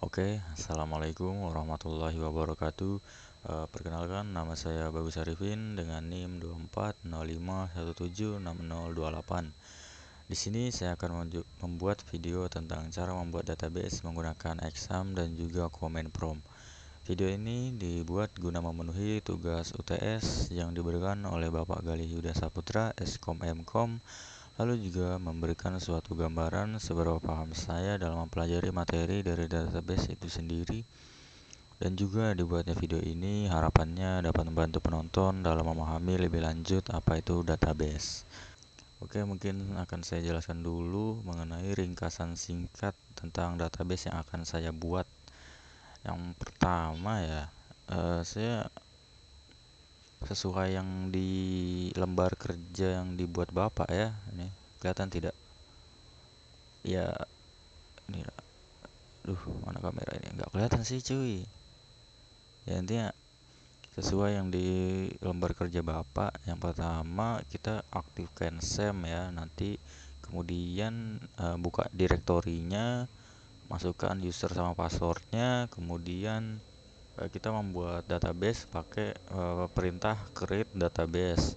Oke, assalamualaikum warahmatullahi wabarakatuh. Perkenalkan, nama saya Bagus Arifin dengan NIM 2405176028. Di sini saya akan membuat video tentang cara membuat database menggunakan exam dan juga comment prompt. Video ini dibuat guna memenuhi tugas UTS yang diberikan oleh Bapak Galih Yuda Saputra, Skom Mkom, lalu juga memberikan suatu gambaran seberapa paham saya dalam mempelajari materi dari database itu sendiri. Dan juga dibuatnya video ini harapannya dapat membantu penonton dalam memahami lebih lanjut apa itu database. Oke, mungkin akan saya jelaskan dulu mengenai ringkasan singkat tentang database yang akan saya buat. Yang pertama ya, saya sesuai yang di lembar kerja yang dibuat Bapak ya. Ini kelihatan tidak? Ya, ini, duh, mana kamera ini? Nggak kelihatan sih, cuy. Ya intinya sesuai yang di lembar kerja Bapak. Yang pertama kita aktifkan SEM ya. Nanti kemudian buka direktorinya, masukkan user sama passwordnya, kemudian kita membuat database pakai perintah create database.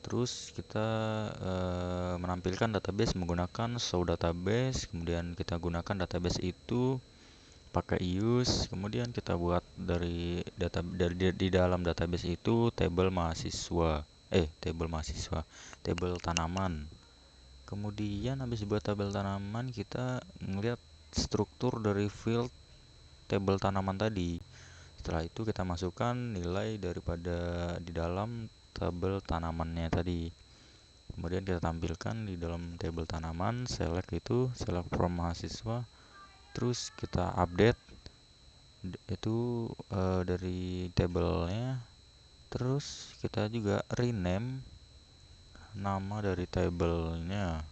Terus kita menampilkan database menggunakan show database, kemudian kita gunakan database itu pakai use, kemudian kita buat di dalam database itu table tanaman. Kemudian habis buat tabel tanaman kita ngelihat struktur dari field table tanaman tadi. Setelah itu kita masukkan nilai daripada di dalam tabel tanamannya tadi. Kemudian kita tampilkan di dalam tabel tanaman, select from mahasiswa. Terus kita update itu dari tabelnya. Terus kita juga rename nama dari tabelnya.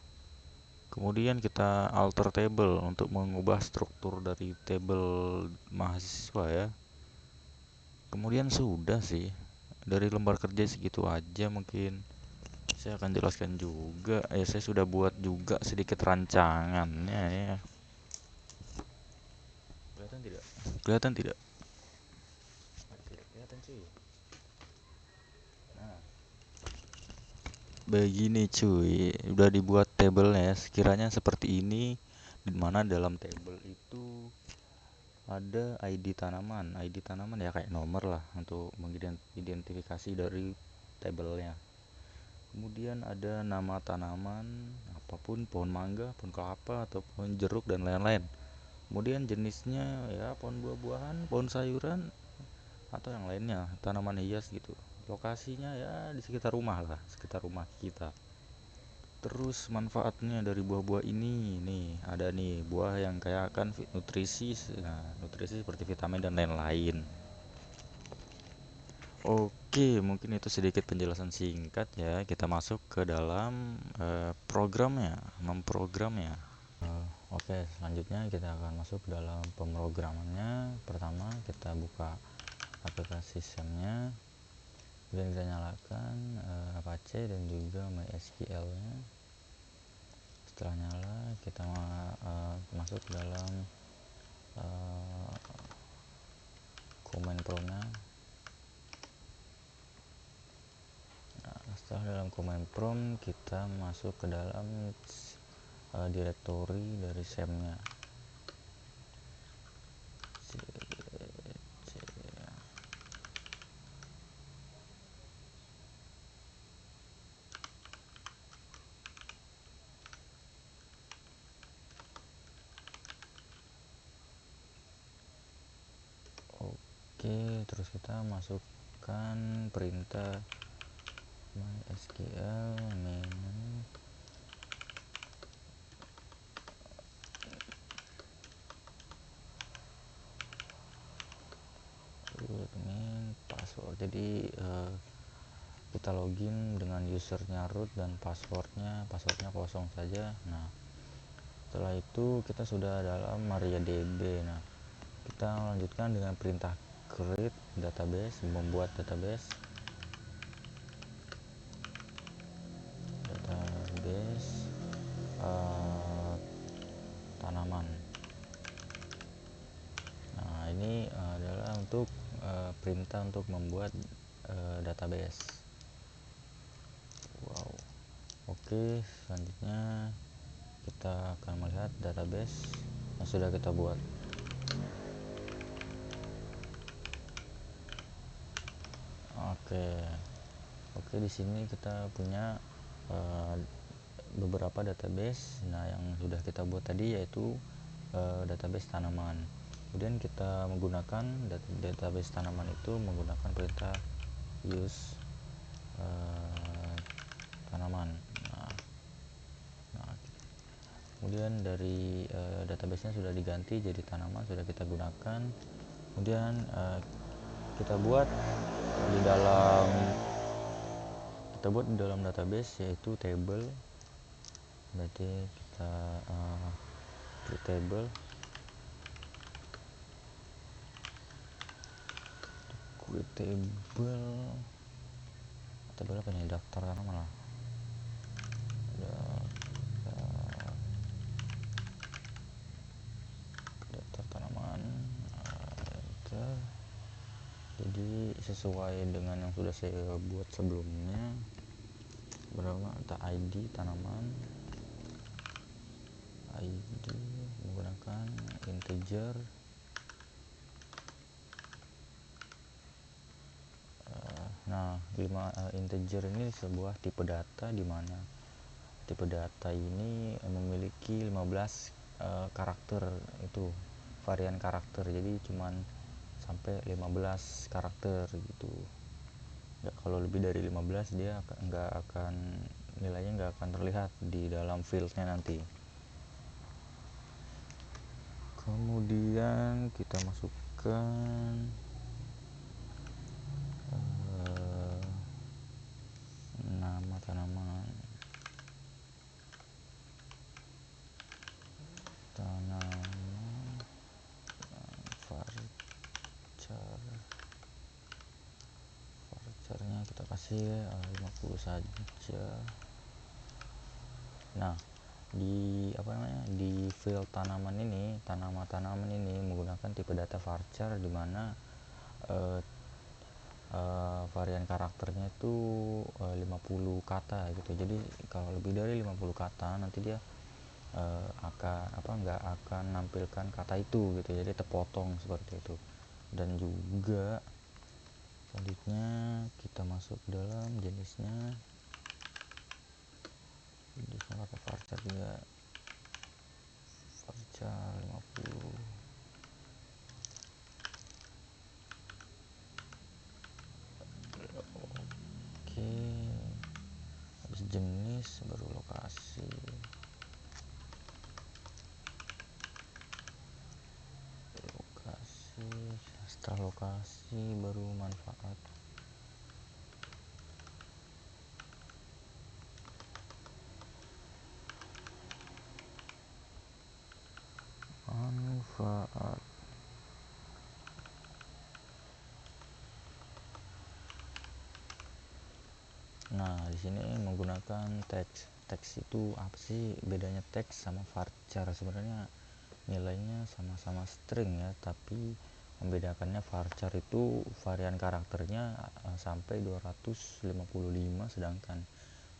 Kemudian kita alter table untuk mengubah struktur dari tabel mahasiswa ya. Kemudian sudah sih, dari lembar kerja segitu aja mungkin. Saya akan jelaskan juga, saya sudah buat juga sedikit rancangannya ya. Kelihatan tidak? Kelihatan tidak? Tidak kelihatan cuy. Nah, begini cuy, udah dibuat tabelnya ya, sekiranya seperti ini, di mana dalam table itu ada ID tanaman ya kayak nomor lah untuk mengidentifikasi dari tabelnya. Kemudian ada nama tanaman, apapun pohon mangga, pohon kelapa, atau pohon jeruk dan lain-lain. Kemudian jenisnya ya pohon buah-buahan, pohon sayuran, atau yang lainnya, tanaman hias gitu. Lokasinya ya di sekitar rumah lah, sekitar rumah kita. Terus manfaatnya dari buah-buah ini, nih ada nih buah yang kayak akan nutrisi, nah, nutrisi seperti vitamin dan lain-lain. Oke, mungkin itu sedikit penjelasan singkat ya. Kita masuk ke dalam programnya, memprogramnya. Oke, selanjutnya kita akan masuk ke dalam pemrogramannya. Pertama, kita buka aplikasi SEM-nya, kemudian kita nyalakan Apache dan juga MySQL-nya. Setelah nyala, kita masuk ke dalam command prompt-nya. Setelah dalam command prompt kita masuk ke dalam directory dari SEM-nya. Oke, terus kita masukkan perintah MySQL main password. Jadi kita login dengan usernya root dan passwordnya kosong saja. Nah, setelah itu kita sudah dalam MariaDB. Nah, kita lanjutkan dengan perintah create database, membuat database tanaman. untuk perintah untuk membuat database. Wow. Oke, selanjutnya kita akan melihat database yang sudah kita buat. Oke, di sini kita punya beberapa database. Nah, yang sudah kita buat tadi yaitu database tanaman. Kemudian kita menggunakan database tanaman itu menggunakan perintah use tanaman. Nah, kemudian dari database-nya sudah diganti jadi tanaman, sudah kita gunakan. Kemudian kita buat di dalam database yaitu table. Berarti kita create table apa nih, daftar tanaman lah, daftar tanaman. Jadi sesuai dengan yang sudah saya buat sebelumnya, berapa ID tanaman, ID menggunakan integer. Nah, 5 integer ini sebuah tipe data di mana tipe data ini memiliki 15 karakter, itu varian karakter. Jadi cuman sampai 15 karakter gitu. Ya, kalau lebih dari 15 dia nilainya nggak akan terlihat di dalam fieldnya nanti. Kemudian kita masukkan nama tanaman, varcharnya kita kasih 50 saja. Nah, di field tanaman ini menggunakan tipe data varchar di mana varian karakternya itu 50 kata gitu. Jadi kalau lebih dari 50 kata nanti dia nggak akan nampilkan kata itu gitu, jadi terpotong seperti itu. Dan juga selanjutnya kita masuk dalam jenisnya, kata varchar juga, varchar 50. Oke, habis jenis baru lokasi. Setelah lokasi baru manfaat. Nah, di sini menggunakan teks. Teks itu apa sih bedanya teks sama varchar? Sebenarnya nilainya sama-sama string ya, tapi membedakannya varchar itu varian karakternya sampai 255, sedangkan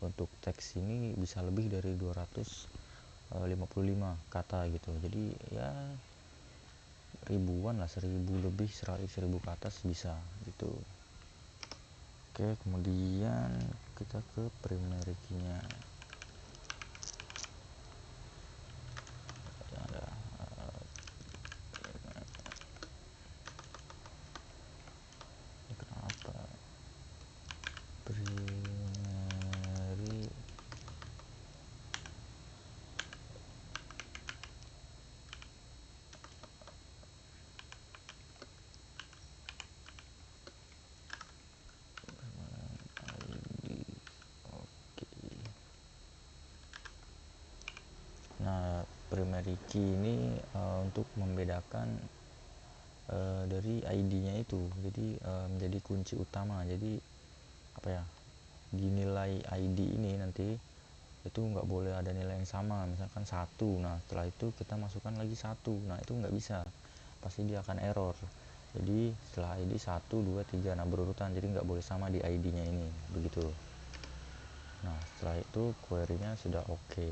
untuk teks ini bisa lebih dari 255 kata gitu. Jadi ya ribuan lah, 1000 lebih, 1000 ke atas bisa gitu. Oke, kemudian kita ke primary key-nya. Nah, primary key ini untuk membedakan dari ID-nya itu. Jadi menjadi kunci utama. Jadi di nilai ID ini nanti itu nggak boleh ada nilai yang sama, misalkan 1. Nah, setelah itu kita masukkan lagi 1. Nah, itu nggak bisa, pasti dia akan error. Jadi setelah ID 1, 2, 3, nah berurutan, jadi nggak boleh sama di ID nya ini, begitu. Nah setelah itu query-nya sudah oke.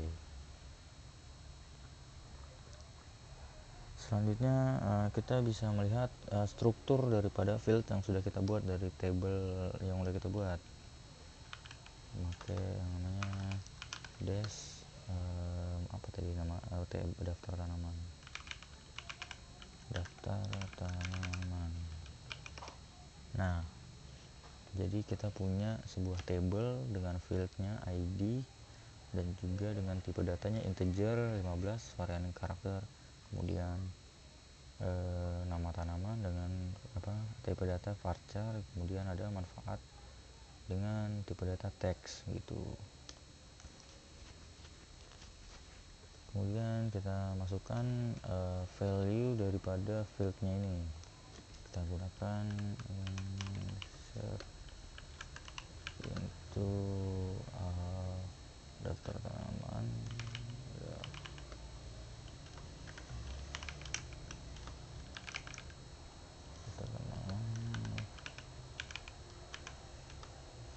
Selanjutnya kita bisa melihat struktur daripada field yang sudah kita buat dari table yang sudah kita buat. Oke, yang namanya dash apa tadi nama daftar tanaman. Nah, jadi kita punya sebuah table dengan fieldnya ID dan juga dengan tipe datanya integer 15 varian karakter, kemudian nama tanaman dengan tipe data varchar, kemudian ada manfaat dengan tipe data teks gitu. Kemudian kita masukkan value daripada fieldnya ini, kita gunakan insert into daftar tanaman,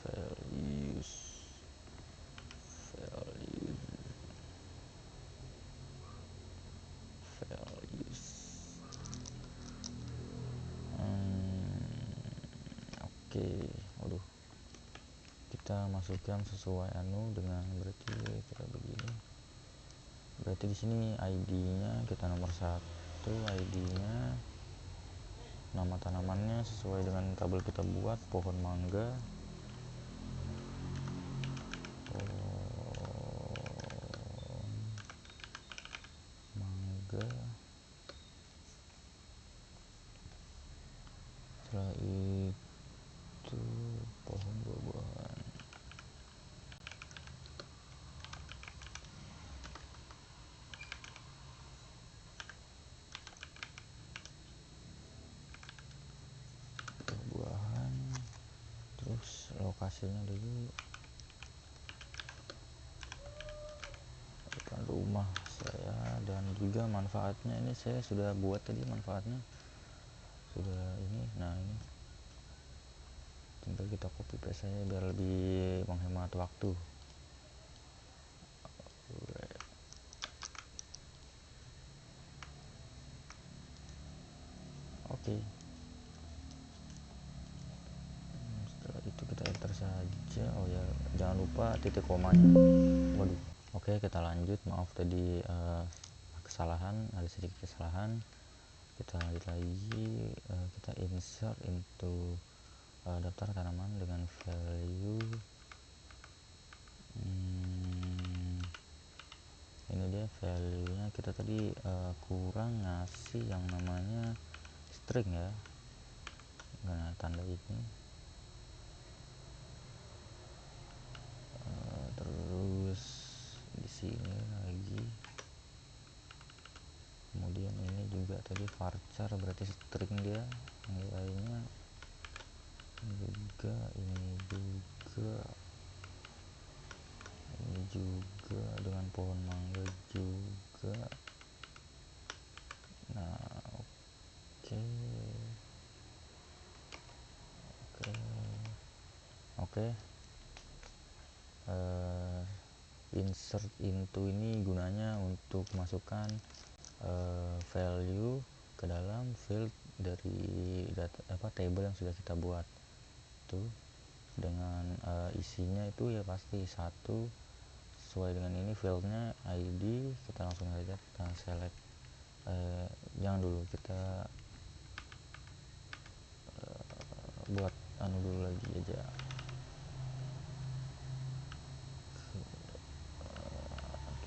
values oke. Waduh, kita masukkan sesuai dengan berarti kita begini. Berarti di sini ID-nya kita nomor 1, ID-nya, nama tanamannya sesuai dengan tabel kita buat, pohon mangga. Setelah itu pohon buah-buahan. Terus lokasinya dulu depan rumah saya, dan juga manfaatnya ini saya sudah buat tadi, manfaatnya sudah ini. Nah ini tinggal kita copy paste saja biar lebih menghemat waktu. Oke. Setelah itu kita enter saja. Oh ya, jangan lupa titik komanya. Waduh. Oke, kita lanjut. Maaf tadi kesalahan, ada sedikit kesalahan. Kita lanjut lagi, kita insert into daftar tanaman dengan value ini dia value-nya. Kita tadi kurang ngasih yang namanya string ya. Nah, tanda ini terus di sini lagi, kemudian ini juga tadi varchar berarti string dia, nilainya juga ini juga dengan pohon mangga juga. Nah oke. Insert into ini gunanya untuk masukkan value ke dalam field dari table yang sudah kita buat tuh, dengan isinya itu ya pasti satu sesuai dengan ini fieldnya ID. Kita langsung saja kita select, jangan dulu, kita buat dulu lagi aja.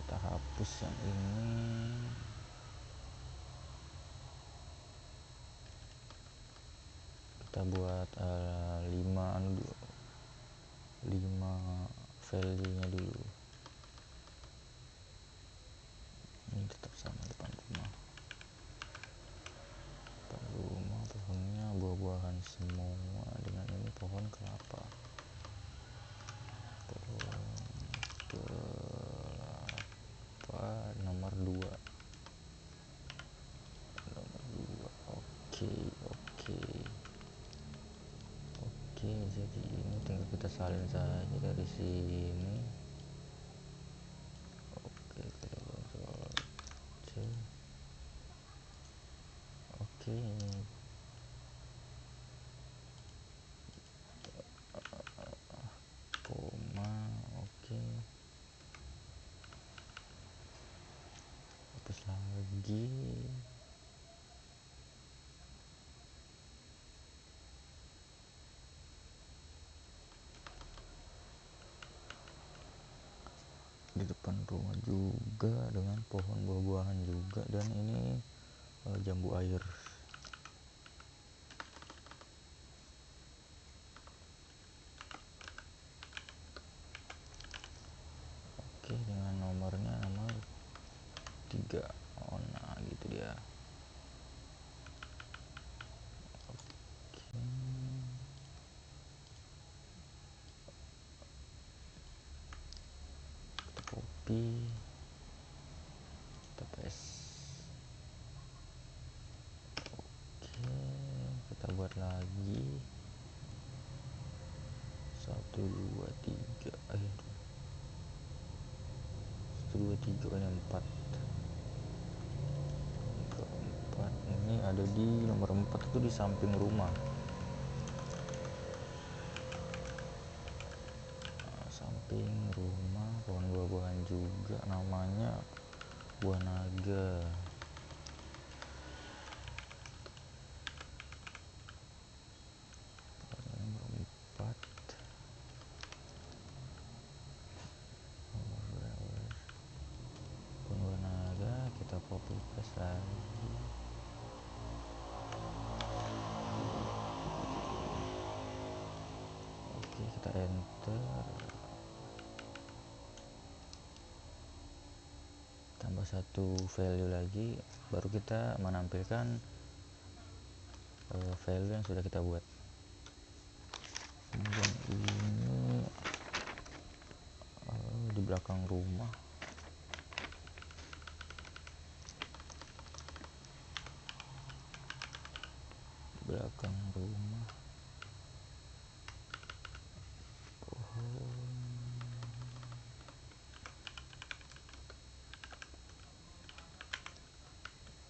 Kita hapus yang ini, kita buat 5 value nya dulu. Ini tetap sama, depan rumah, pohonnya buah-buahan semua, dengan ini pohon kelapa nomor 2. Oke. Oke, jadi ini tinggal kita salin saja dari sini. Oke, kita kontrol C. Oke, koma. Oke, hapus lagi. Di depan rumah juga dengan pohon buah-buahan juga, dan ini jambu air. Oke, dengan nomornya nomor 3. Oh, nah gitu dia. Oke, kita copy, kita paste. Oke, kita buat lagi 1 2 3. 1 2 3 ini 4. Ini ada di nomor 4 itu di samping rumah. Samping rumah, pohon buah-buahan juga, namanya buah naga. Nomor 4, pohon buah naga, kita copy paste lagi. Oke, kita enter, tambah 1 value lagi, baru kita menampilkan value yang sudah kita buat. Kemudian ini di belakang rumah. Belakang rumah, pohon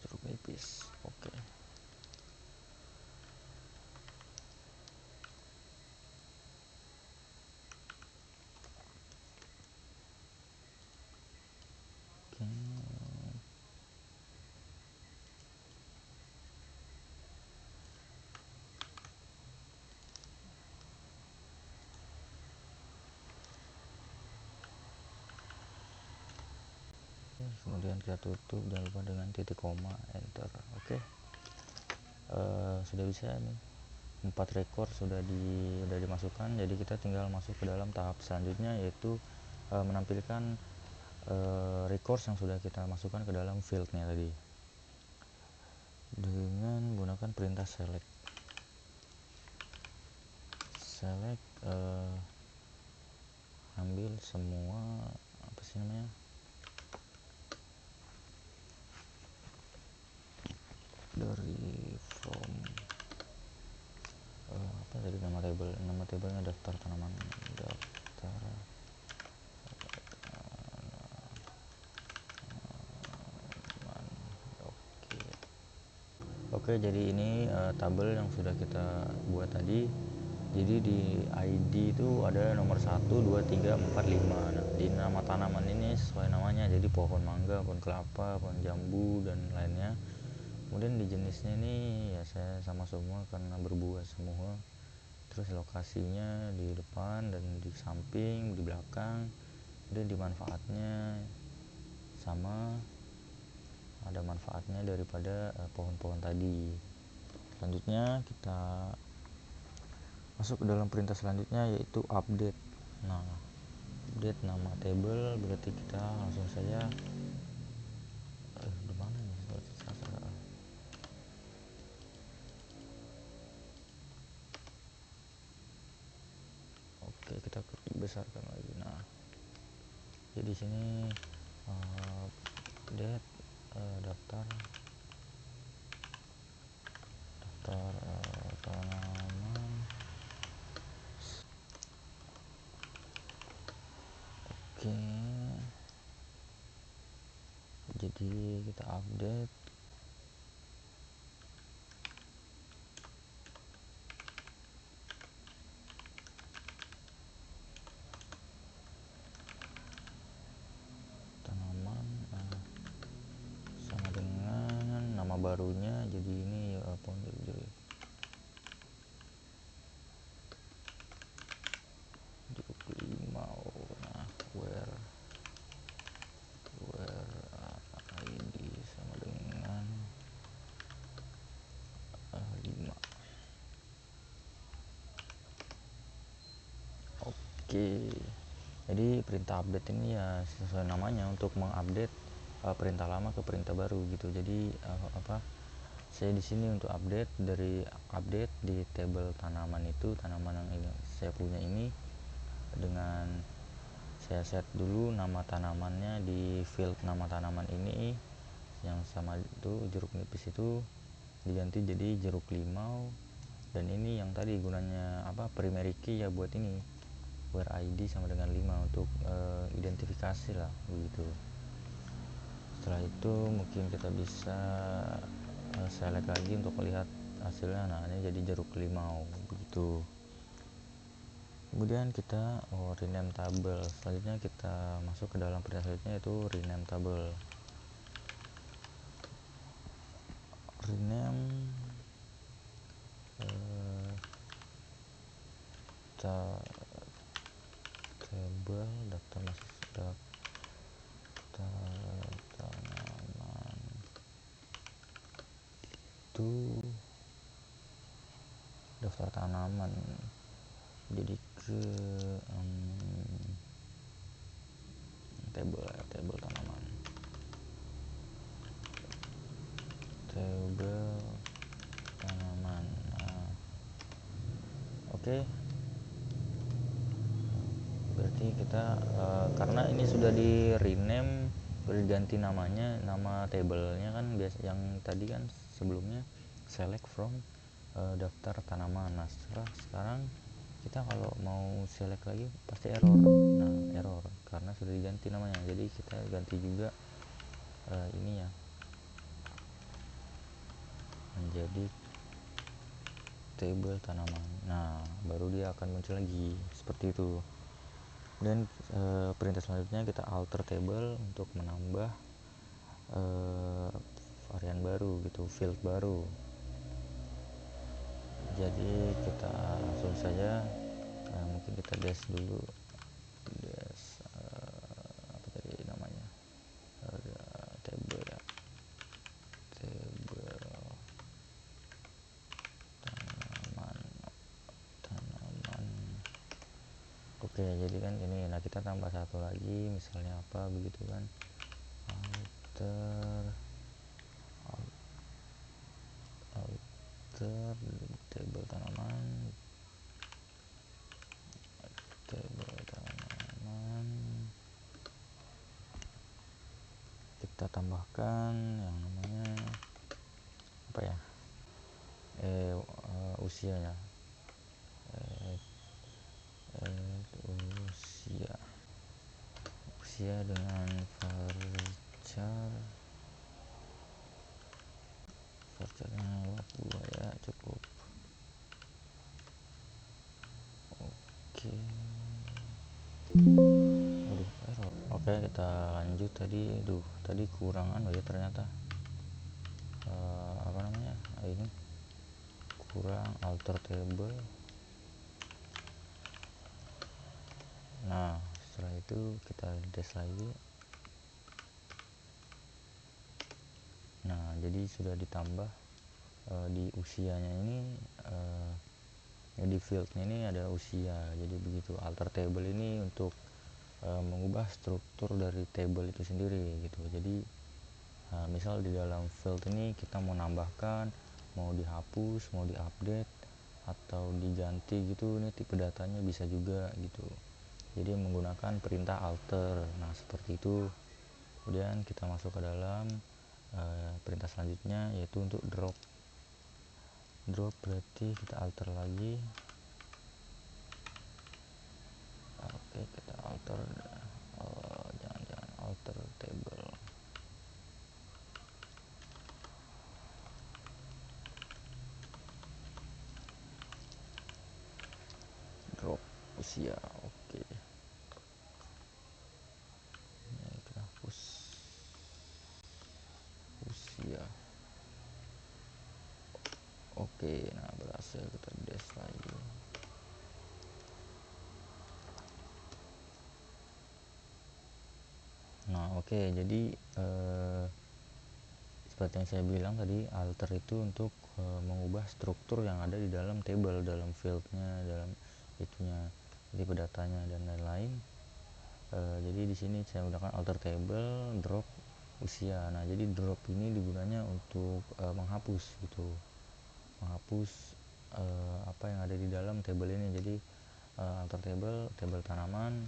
jeruk nipis. Oke. Kemudian kita tutup, jangan lupa dengan titik koma, enter. Oke. Sudah bisa nih, 4 record sudah dimasukkan, jadi kita tinggal masuk ke dalam tahap selanjutnya, yaitu menampilkan records yang sudah kita masukkan ke dalam fieldnya tadi dengan menggunakan perintah select. Ambil semua, apa sih namanya, dari from apa tadi, nama tabelnya daftar tanaman. Oke, jadi ini tabel yang sudah kita buat tadi. Jadi di ID itu ada nomor 1, 2, 3, 4, 5. Nah, di nama tanaman ini sesuai namanya, jadi pohon mangga, pohon kelapa, pohon jambu, dan lainnya. Kemudian di jenisnya ini ya saya sama semua karena berbuah semua. Terus lokasinya di depan dan di samping, di belakang. Kemudian di manfaatnya sama, ada manfaatnya daripada pohon-pohon tadi. Selanjutnya kita masuk ke dalam perintah selanjutnya, yaitu update. Nah, update nama table berarti kita langsung saja di mana nih? Oke, kita besarkan lagi. Nah, jadi sini update daftar Jadi kita update tanaman, sama dengan nama barunya, jadi ini pohon jeruk limau. Nah, where id sama dengan 5. Oke, jadi perintah update ini ya sesuai namanya untuk mengupdate perintah lama ke perintah baru gitu. Jadi saya di sini untuk update di tabel tanaman itu, tanaman yang ini saya punya ini, dengan saya set dulu nama tanamannya di field nama tanaman ini yang sama itu jeruk nipis itu diganti jadi jeruk limau, dan ini yang tadi gunanya primary key ya buat ini where id sama dengan 5 untuk identifikasi lah begitu. Setelah itu mungkin kita bisa select lagi untuk melihat hasilnya. Nah, ini jadi jeruk limau begitu. Kemudian kita rename table. Selanjutnya kita masuk ke dalam perintah selanjutnya, yaitu rename table. Rename table daftar tanaman itu daftar tanaman, jadi ke table tanaman, nah, oke. Berarti kita karena ini sudah di rename, berganti namanya, nama tablenya kan biasa yang tadi kan sebelumnya select from daftar tanaman. Nah, sekarang kita kalau mau select lagi pasti error. Nah, error karena sudah diganti namanya, jadi kita ganti juga ini ya menjadi table tanaman. Nah, baru dia akan muncul lagi seperti itu. Dan perintah selanjutnya kita alter table untuk menambah varian baru gitu, field baru. Jadi kita langsung saja mungkin kita dash dulu, apa tadi namanya, table ya, table tanaman. Oke, jadi kan ini, nah kita tambah satu lagi misalnya apa begitu kan, alter table tanaman, kita tambahkan yang namanya apa ya, usianya, usia dengan varcharnya 52 ya, cukup. Oke. Error. Oke, kita lanjut. Tadi kurang ya ternyata, apa namanya, ini kurang alter table. Nah, setelah itu kita dash lagi. Nah, jadi sudah ditambah di usianya ini, di fieldnya ini ada usia. Jadi begitu, alter table ini untuk mengubah struktur dari table itu sendiri gitu. Jadi misal di dalam field ini kita mau nambahkan, mau dihapus, mau diupdate atau diganti gitu, ini tipe datanya bisa juga gitu. Jadi menggunakan perintah alter. Nah, seperti itu. Kemudian kita masuk ke dalam perintah selanjutnya, yaitu untuk drop. Berarti kita alter lagi. Oke, kita alter, jangan alter table. usia. Oke, ini kita hapus usia. Oke, nah berhasil kita dash lagi. Nah oke, jadi seperti yang saya bilang tadi, alter itu untuk mengubah struktur yang ada di dalam table, dalam fieldnya, dalam itunya, tipe datanya dan lain-lain. Jadi di sini saya menggunakan alter table drop usia. Nah jadi drop ini digunanya untuk menghapus gitu, menghapus apa yang ada di dalam table ini. Jadi alter table tanaman,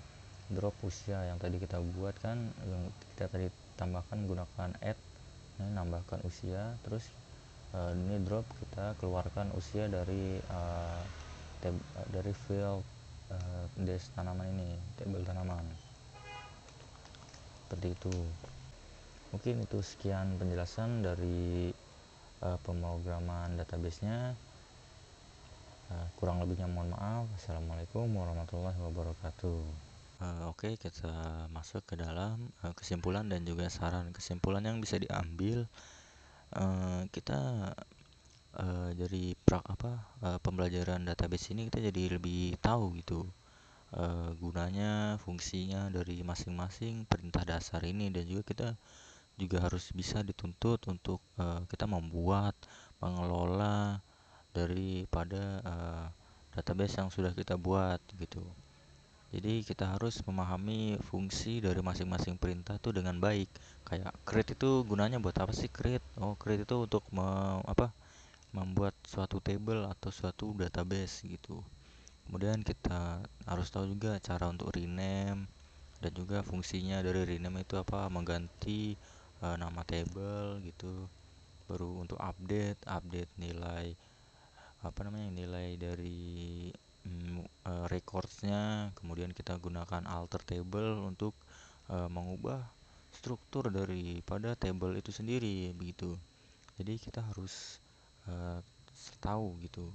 drop usia yang tadi kita buat kan, yang kita tadi tambahkan menggunakan add, ini nambahkan usia. Terus ini drop, kita keluarkan usia dari dari field dash tanaman ini, table tanaman, seperti itu. Mungkin itu sekian penjelasan dari pemrograman database-nya. Kurang lebihnya mohon maaf. Assalamualaikum warahmatullahi wabarakatuh. Oke, kita masuk ke dalam kesimpulan dan juga saran. Kesimpulan yang bisa diambil, kita dari pembelajaran database ini kita jadi lebih tahu gitu gunanya, fungsinya dari masing-masing perintah dasar ini, dan juga kita juga harus bisa dituntut untuk kita membuat, mengelola daripada database yang sudah kita buat gitu. Jadi kita harus memahami fungsi dari masing-masing perintah itu dengan baik. Kayak create itu gunanya buat apa sih create? Oh, create itu untuk membuat suatu table atau suatu database gitu. Kemudian kita harus tahu juga cara untuk rename, dan juga fungsinya dari rename itu apa, mengganti nama table gitu. Baru untuk update nilai nilai dari recordsnya. Kemudian kita gunakan alter table untuk mengubah struktur daripada table itu sendiri begitu. Jadi kita harus uh, tahu gitu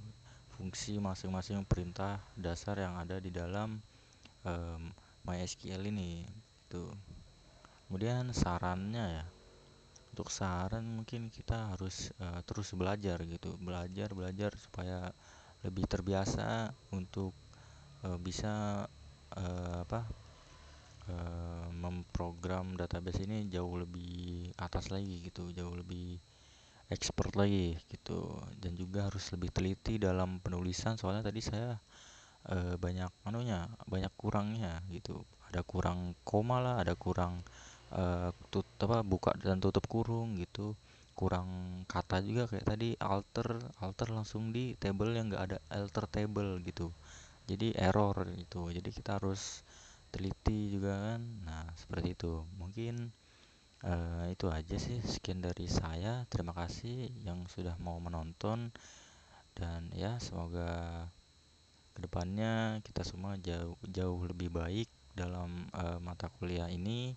fungsi masing-masing perintah dasar yang ada di dalam um, MySQL ini gitu. Kemudian sarannya ya, untuk saran mungkin kita harus terus belajar gitu, belajar supaya lebih terbiasa untuk bisa memprogram database ini jauh lebih atas lagi gitu, jauh lebih expert lagi gitu. Dan juga harus lebih teliti dalam penulisan, soalnya tadi saya banyak banyak kurangnya gitu. Ada kurang koma lah, ada kurang buka dan tutup kurung gitu, kurang kata juga, kayak tadi alter alter langsung di table yang enggak ada alter table gitu, jadi error gitu. Jadi kita harus teliti juga kan. Nah seperti itu mungkin. Itu aja sih, sekian dari saya. Terima kasih yang sudah mau menonton, dan ya semoga kedepannya kita semua jauh jauh lebih baik dalam mata kuliah ini.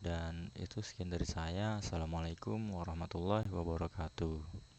Dan itu sekian dari saya. Assalamualaikum warahmatullahi wabarakatuh.